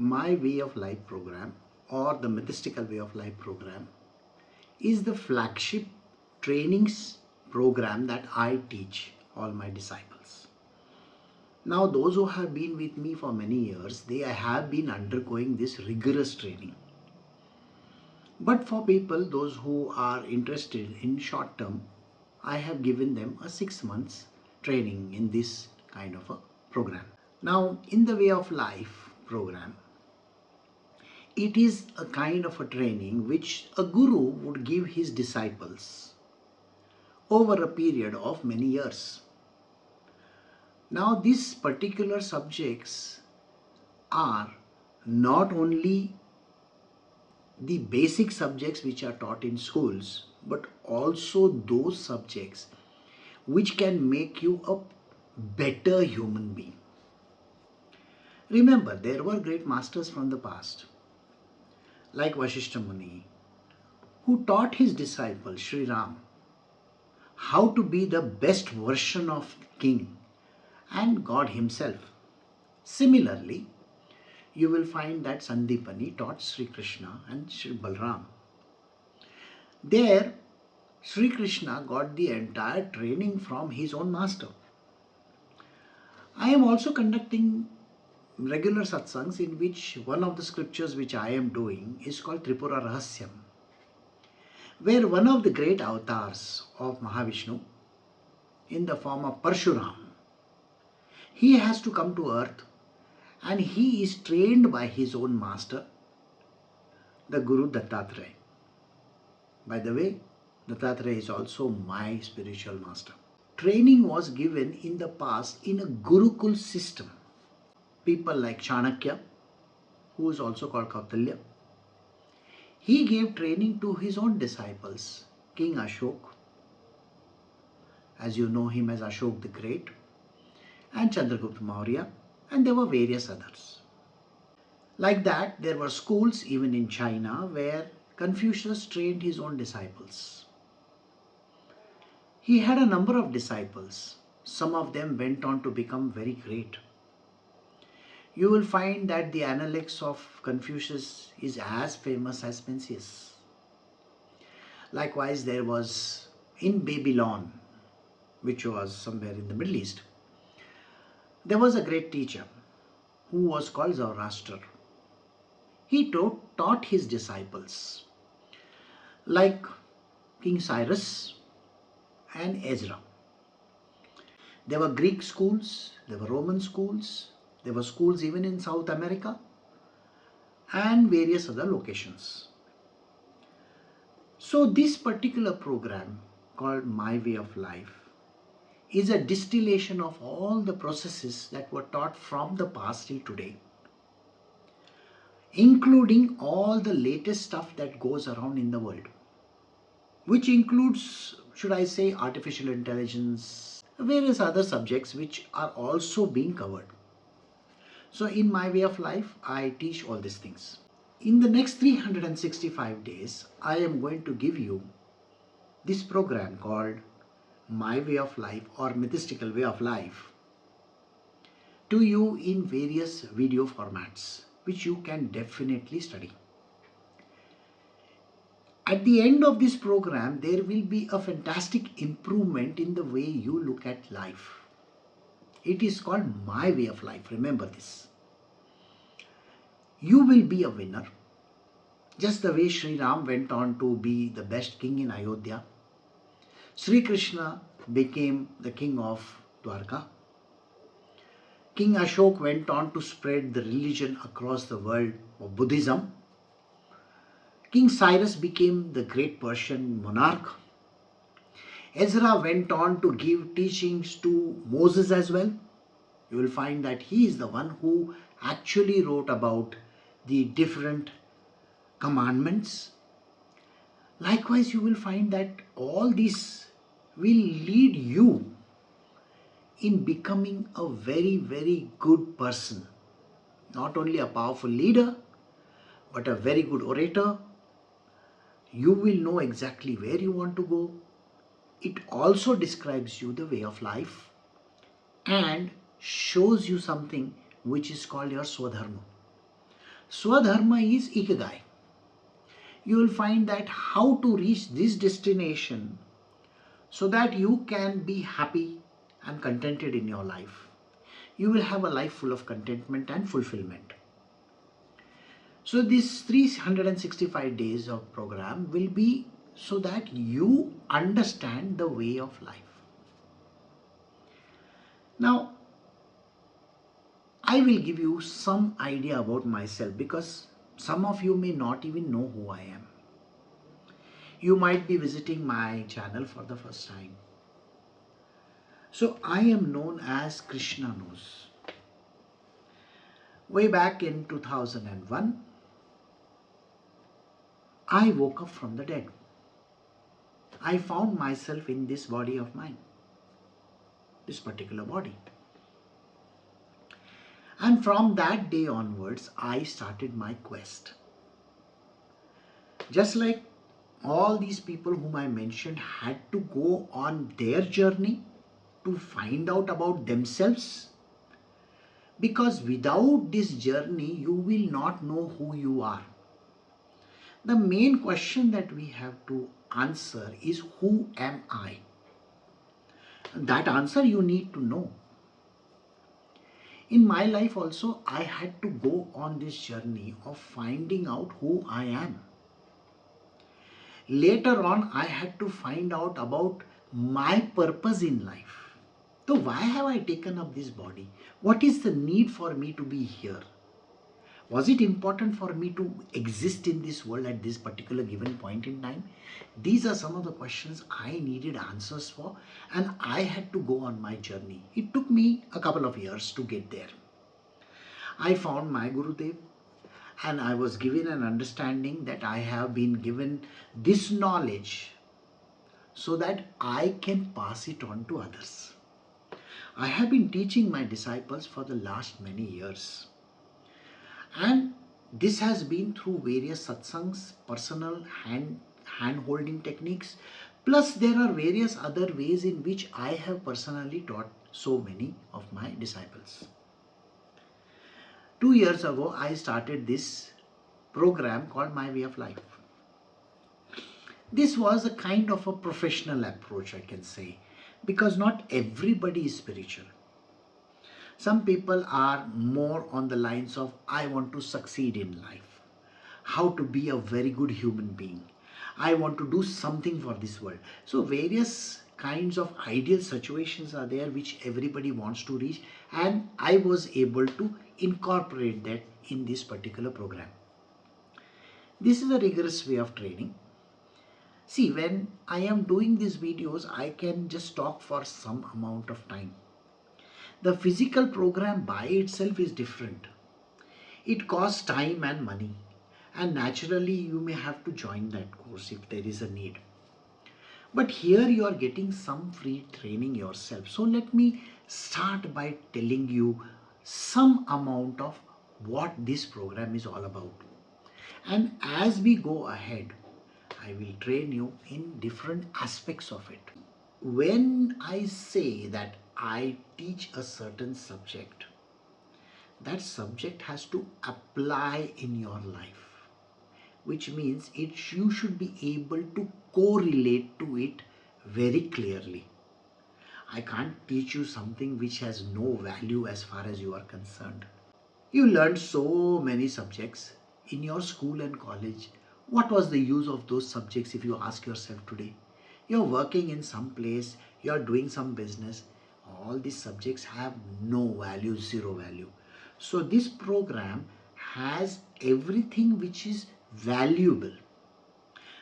My Way of Life program or the Mythical Way of Life program is the flagship trainings program that I teach all my disciples. Now, those who have been with me for many years, they have been undergoing this rigorous training. But for people, those who are interested in short term, I have given them a 6 months training in this kind of a program. Now, in the Way of Life program, it is a kind of a training which a guru would give his disciples over a period of many years. Now, these particular subjects are not only the basic subjects which are taught in schools, but also those subjects which can make you a better human being. Remember, there were great masters from the past, like Vasishtha Muni, who taught his disciple Sri Ram how to be the best version of king and God himself. Similarly, you will find that Sandipani taught Sri Krishna and Sri Balram. There, Sri Krishna got the entire training from his own master. I am also conducting regular satsangs in which one of the scriptures which I am doing is called Tripura Rahasyam, where one of the great avatars of Mahavishnu in the form of Parshuram, he has to come to earth and he is trained by his own master, the Guru Dattatreya. By the way, Dattatreya is also my spiritual master. Training was given in the past in a Gurukul system. People like Chanakya, who is also called Kautilya, he gave training to his own disciples, King Ashok, as you know him as Ashok the Great, and Chandragupta Maurya, and there were various others. Like that, there were schools even in China where Confucius trained his own disciples. He had a number of disciples. Some of them went on to become very great. You will find that the Analects of Confucius is as famous as Mencius. Likewise, there was in Babylon, which was somewhere in the Middle East, there was a great teacher who was called Zoroaster. He taught his disciples like King Cyrus and Ezra. There were Greek schools, there were Roman schools, there were schools even in South America and various other locations. So this particular program called My Way of Life is a distillation of all the processes that were taught from the past till today, including all the latest stuff that goes around in the world, which includes, should I say, artificial intelligence, various other subjects which are also being covered. So in My Way of Life, I teach all these things. In the next 365 days, I am going to give you this program called My Way of Life or Mythical Way of Life to you in various video formats, which you can definitely study. At the end of this program, there will be a fantastic improvement in the way you look at life. It is called My Way of Life. Remember this. You will be a winner. Just the way Sri Ram went on to be the best king in Ayodhya. Sri Krishna became the king of Dwarka. King Ashok went on to spread the religion across the world of Buddhism. King Cyrus became the great Persian monarch. Ezra went on to give teachings to Moses as well. You will find that he is the one who actually wrote about the different commandments. Likewise, you will find that all this will lead you in becoming a very, very good person. Not only a powerful leader, but a very good orator. You will know exactly where you want to go. It also describes you the way of life and shows you something which is called your Swadharma. Swadharma is Ikigai. You will find that how to reach this destination so that you can be happy and contented in your life. You will have a life full of contentment and fulfillment. So this 365 days of program will be so that you understand the way of life. Now, I will give you some idea about myself because some of you may not even know who I am. You might be visiting my channel for the first time. So I am known as Krsnaknows. Way back in 2001, I woke up from the dead. I found myself in this body of mine, this particular body. And from that day onwards, I started my quest. Just like all these people whom I mentioned had to go on their journey to find out about themselves, because without this journey, you will not know who you are. The main question that we have to answer is, who am I? That answer you need to know. In my life also, I had to go on this journey of finding out who I am. Later on, I had to find out about my purpose in life. So why have I taken up this body? What is the need for me to be here? Was it important for me to exist in this world at this particular given point in time? These are some of the questions I needed answers for, and I had to go on my journey. It took me a couple of years to get there. I found my Gurudev, and I was given an understanding that I have been given this knowledge so that I can pass it on to others. I have been teaching my disciples for the last many years. And this has been through various satsangs, personal hand-holding techniques, plus there are various other ways in which I have personally taught so many of my disciples. 2 years ago, I started this program called My Way of Life. This was a kind of a professional approach, I can say, because not everybody is spiritual. Some people are more on the lines of, I want to succeed in life, how to be a very good human being, I want to do something for this world. So various kinds of ideal situations are there which everybody wants to reach, and I was able to incorporate that in this particular program. This is a rigorous way of training. See, when I am doing these videos, I can just talk for some amount of time. The physical program by itself is different. It costs time and money, and naturally you may have to join that course if there is a need. But here you are getting some free training yourself. So let me start by telling you some amount of what this program is all about. And as we go ahead, I will train you in different aspects of it. When I say that I teach a certain subject, that subject has to apply in your life, which means you should be able to correlate to it very clearly. I can't teach you something which has no value as far as you are concerned. You learned so many subjects in your school and college. What was the use of those subjects if you ask yourself today? You're working in some place, you're doing some business. All these subjects have no value, zero value. So this program has everything which is valuable.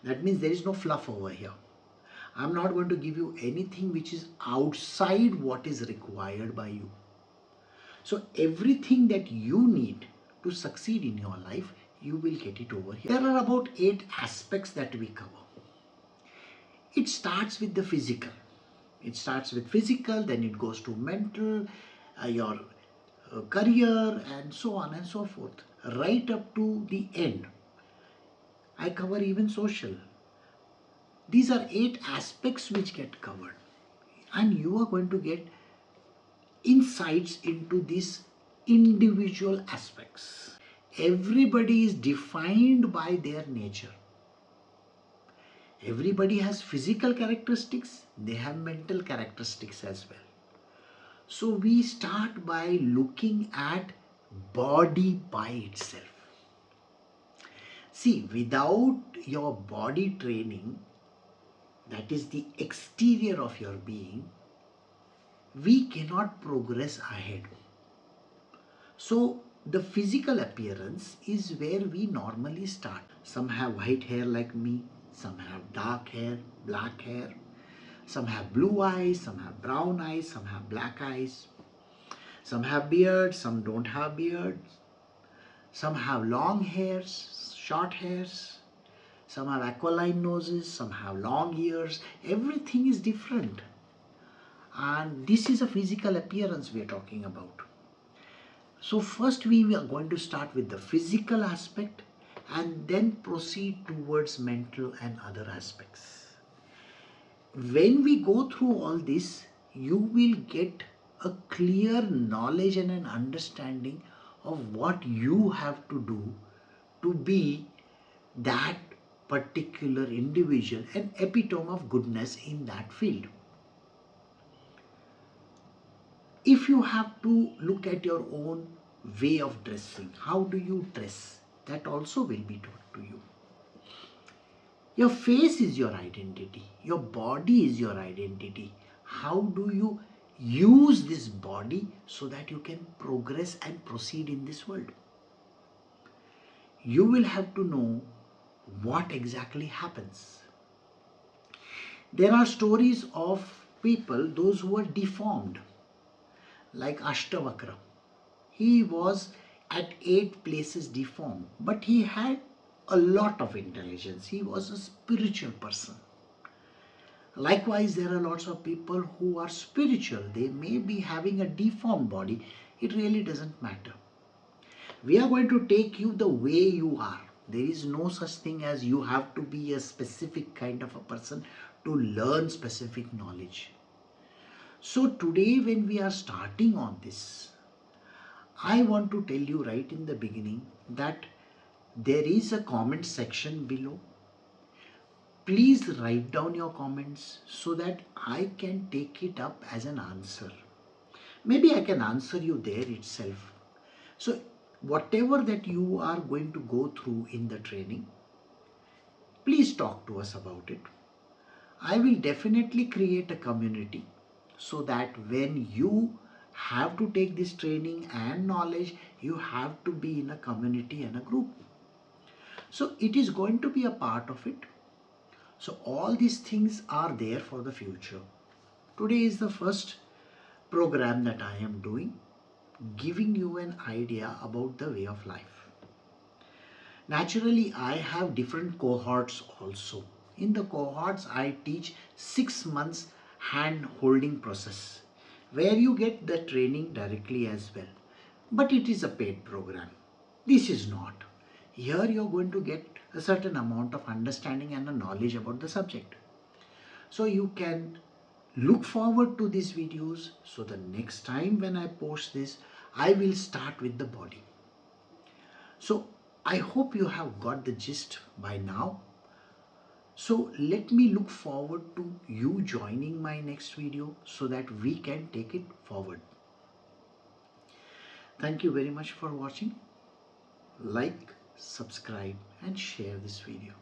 That means there is no fluff over here. I'm not going to give you anything which is outside what is required by you. So everything that you need to succeed in your life, you will get it over here. There are about 8 aspects that we cover. It starts with the physical. It starts with physical, then it goes to mental, your career, and so on and so forth, right up to the end. I cover even social. These are 8 aspects which get covered, and you are going to get insights into these individual aspects. everybody is defined by their nature. Everybody has physical characteristics, they have mental characteristics as well. So we start by looking at body by itself. See, without your body training, that is the exterior of your being, we cannot progress ahead. So the physical appearance is where we normally start. Some have white hair like me, some have dark hair, black hair, some have blue eyes, some have brown eyes, some have black eyes, some have beards, some don't have beards, some have long hairs, short hairs, some have aquiline noses, some have long ears. Everything is different. And this is a physical appearance we are talking about. So first we are going to start with the physical aspect and then proceed towards mental and other aspects. When we go through all this, you will get a clear knowledge and an understanding of what you have to do to be that particular individual, an epitome of goodness in that field. If you have to look at your own way of dressing, how do you dress? That also will be taught to you. Your face is your identity. Your body is your identity. How do you use this body so that you can progress and proceed in this world? You will have to know what exactly happens. There are stories of people, those who are deformed, like Ashtavakra. He was at 8 places deformed, but he had a lot of intelligence. He was a spiritual person. Likewise, there are lots of people who are spiritual. They may be having a deformed body. It really doesn't matter. We are going to take you the way you are. There is no such thing as you have to be a specific kind of a person to learn specific knowledge. So today when we are starting on this, I want to tell you right in the beginning that there is a comment section below. Please write down your comments so that I can take it up as an answer. Maybe I can answer you there itself. So whatever that you are going to go through in the training, please talk to us about it. I will definitely create a community so that when you have to take this training and knowledge, you have to be in a community and a group. So it is going to be a part of it. So all these things are there for the future. Today is the first program that I am doing, giving you an idea about the way of life. Naturally, I have different cohorts also. In the cohorts, I teach 6 months hand holding process where you get the training directly as well. But it is a paid program. This is not. Here you are going to get a certain amount of understanding and a knowledge about the subject. So you can look forward to these videos. So the next time when I post this, I will start with the body. So I hope you have got the gist by now. So let me look forward to you joining my next video so that we can take it forward. Thank you very much for watching. Like, subscribe and share this video.